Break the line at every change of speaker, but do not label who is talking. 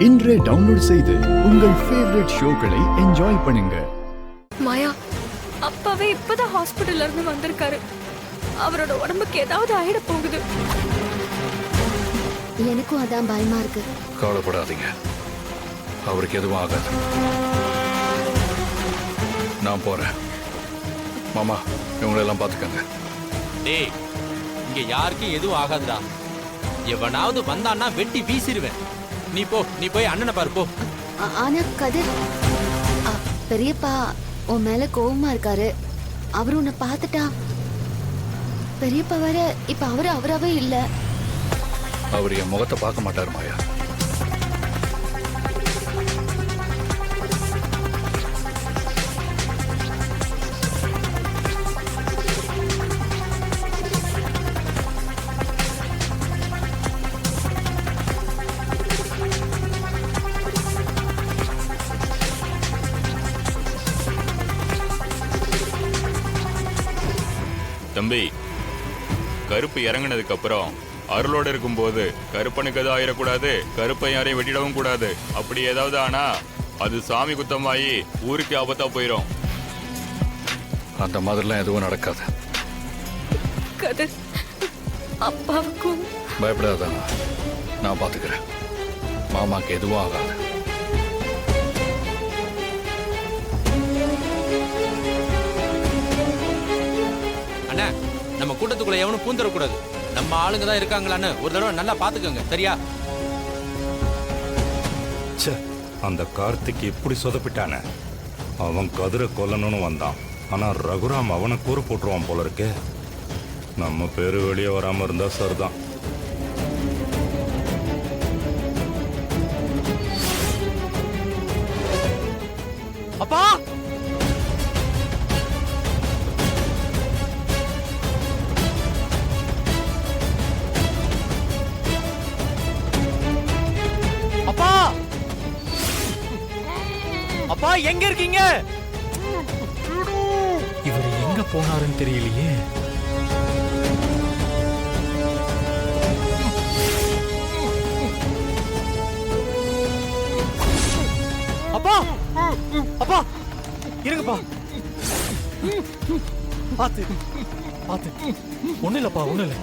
இன்றே டவுன்லோட் செய்து உங்கள் ஃபேவரட் ஷோக்களை என்ஜாய் பண்ணுங்க.
மாயா, அப்பாவே இப்பதான் ஹாஸ்பிட்டல்ல இருந்து வந்திருக்காரு. அவரோட உடம்புக்கு ஏதாவது ஆயிட போகுது.
எனக்கும் அதான் பயமா இருக்கு.
கவலைப்படாதீங்க, அவருக்கு எதுவும் ஆகாது. நான் போறேன். மாமா, இவங்களெல்லாம் பார்த்துக்கங்க.
டேய், இங்க யாருக்கும் எதுவும் ஆகாதுடா. எவனாவது வந்தான்னா வெட்டி வீசிடுவேன். நீ போய் அண்ணனை பாரு போ.
ஆனா கதிர், பெரியப்பா உன் மேல கோவமா இருக்காரு. அவரு உன்னை பார்த்துட்டா. பெரியப்பா வேற இப்ப அவராவே இல்ல.
அவர் என் முகத்தை பார்க்க மாட்டாரு மாயா.
தம்பி, கருப்பு இறங்கினதுக்கு அப்புறம் அருளோட இருக்கும்போது கருப்பனுக்கு எதுவும் ஆயிடக்கூடாது, கருப்பை யாரையும் வெட்டிடவும் கூடாது. அப்படி ஏதாவது ஆனா அது சாமி குத்தமாயி ஊருக்கு ஆபத்தா போயிடும்.
அந்த மாதிரிலாம் எதுவும் நடக்காது.
கதிர், அப்பாவுக்கும்
பயப்படாதானா, நான் பார்த்துக்கிறேன். மாமாக்கு எதுவும் ஆகாது.
அண்ணா, நம்ம கூட்டத்துக்குள்ள எவனும் பூந்துடக்கூடாது. நம்ம ஆளுங்க தான் இருக்காங்களான்னு ஒரு தடவை நல்லா பாத்துக்கோங்க, சரியா?
அந்த கார்த்திக் இப்படி சொதப்பிட்டானே. அவன் கதிரை கொல்லணும்னு வந்தான். ஆனா ரகுராம் அவனை கூறு போட்டுருவான் போல இருக்கே. நம்ம பேரு வெளியே வராம இருந்தா சரிதான்.
அப்பா, அப்பா, அப்பா எங்க இருக்கீங்க?
இவர் எங்க போனாருன்னு தெரியலையே.
அப்பா, அப்பா இருங்கப்பா.
பாத்து ஒண்ணு இல்லப்பா, ஒண்ணு இல்ல.